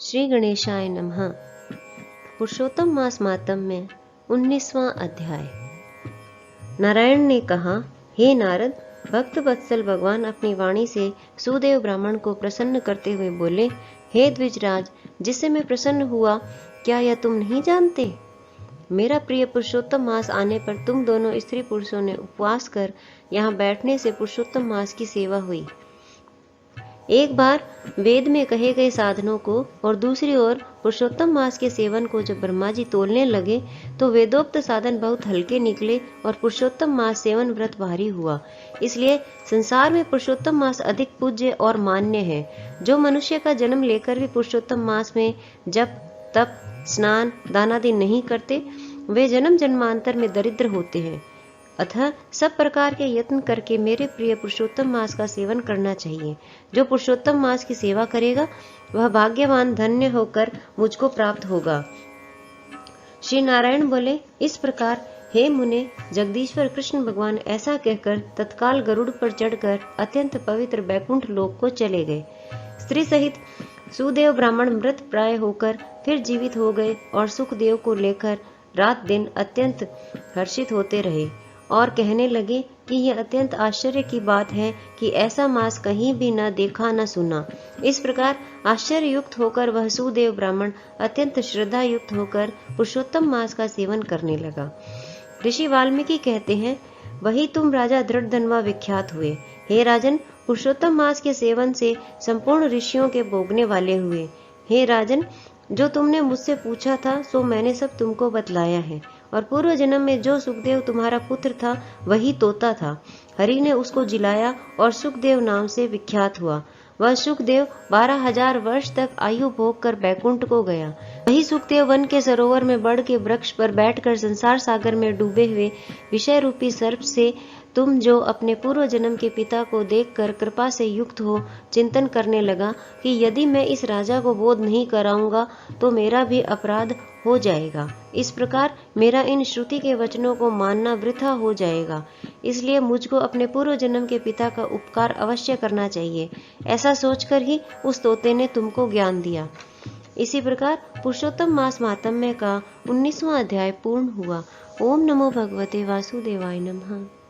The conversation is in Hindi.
श्री गणेशाय नमः। पुरुषोत्तम मास मातम्य 19वां अध्याय। नारायण ने कहा, हे नारद, भक्त वत्सल भगवान अपनी वाणी से सुदेव ब्राह्मण को प्रसन्न करते हुए बोले, हे द्विजराज, जिससे मैं प्रसन्न हुआ, क्या यह तुम नहीं जानते? मेरा प्रिय पुरुषोत्तम मास आने पर तुम दोनों स्त्री पुरुषों ने उपवास कर यहाँ बैठने से पुरुषोत्तम मास की सेवा हुई। एक बार वेद में कहे गए साधनों को और दूसरी ओर पुरुषोत्तम मास के सेवन को जब ब्रह्मा जी तोलने लगे तो वेदोक्त साधन बहुत हल्के निकले और पुरुषोत्तम मास सेवन व्रत भारी हुआ। इसलिए संसार में पुरुषोत्तम मास अधिक पूज्य और मान्य है। जो मनुष्य का जन्म लेकर भी पुरुषोत्तम मास में जप तप स्नान दान आदि नहीं करते, वे जन्म जन्मांतर में दरिद्र होते हैं। अतः सब प्रकार के यत्न करके मेरे प्रिय पुरुषोत्तम मास का सेवन करना चाहिए। जो पुरुषोत्तम मास की सेवा करेगा वह भाग्यवान धन्य होकर मुझको प्राप्त होगा। श्री नारायण बोले, इस प्रकार हे मुने, जगदीश्वर कृष्ण भगवान ऐसा कहकर तत्काल गरुड़ पर चढ़कर अत्यंत पवित्र बैकुंठ लोक को चले गए। स्त्री सहित सुदेव ब्राह्मण मृत प्राय होकर फिर जीवित हो गए और सुखदेव को लेकर रात दिन अत्यंत हर्षित होते रहे और कहने लगे कि यह अत्यंत आश्चर्य की बात है कि ऐसा मास कहीं भी न देखा न सुना। इस प्रकार आश्चर्य युक्त होकर वह सुदेव ब्राह्मण अत्यंत श्रद्धा युक्त होकर पुरुषोत्तम मास का सेवन करने लगा। ऋषि वाल्मीकि कहते हैं, वही तुम राजा दृढ़धनवा विख्यात हुए। हे राजन, पुरुषोत्तम मास के सेवन से संपूर्ण ऋषियों के भोगने वाले हुए। हे राजन, जो तुमने मुझसे पूछा था सो मैंने सब तुमको बतलाया है। और पूर्व जन्म में जो सुखदेव तुम्हारा पुत्र था वही तोता था। हरि ने उसको जिलाया और सुखदेव नाम से विख्यात हुआ। वह सुखदेव 12,000 वर्ष तक आयु भोग कर बैकुंठ को गया। वही सुखदेव वन के सरोवर में बड़ के वृक्ष पर बैठकर संसार सागर में डूबे हुए विषय रूपी सर्प से तुम जो अपने पूर्व जन्म के पिता को देखकर कृपा से युक्त हो चिंतन करने लगा कि यदि मैं इस राजा को बोध नहीं कराऊंगा तो मेरा भी अपराध हो जाएगा। इस प्रकार मेरा इन श्रुति के वचनों को मानना वृथा हो जाएगा। इसलिए मुझको अपने पूर्व जन्म के पिता का उपकार अवश्य करना चाहिए। ऐसा सोचकर ही उस तोते ने तुमको ज्ञान दिया। इसी प्रकार पुरुषोत्तम मास मातम्य का 19वां अध्याय पूर्ण हुआ। ओम नमो भगवते वासुदेवाय नमः।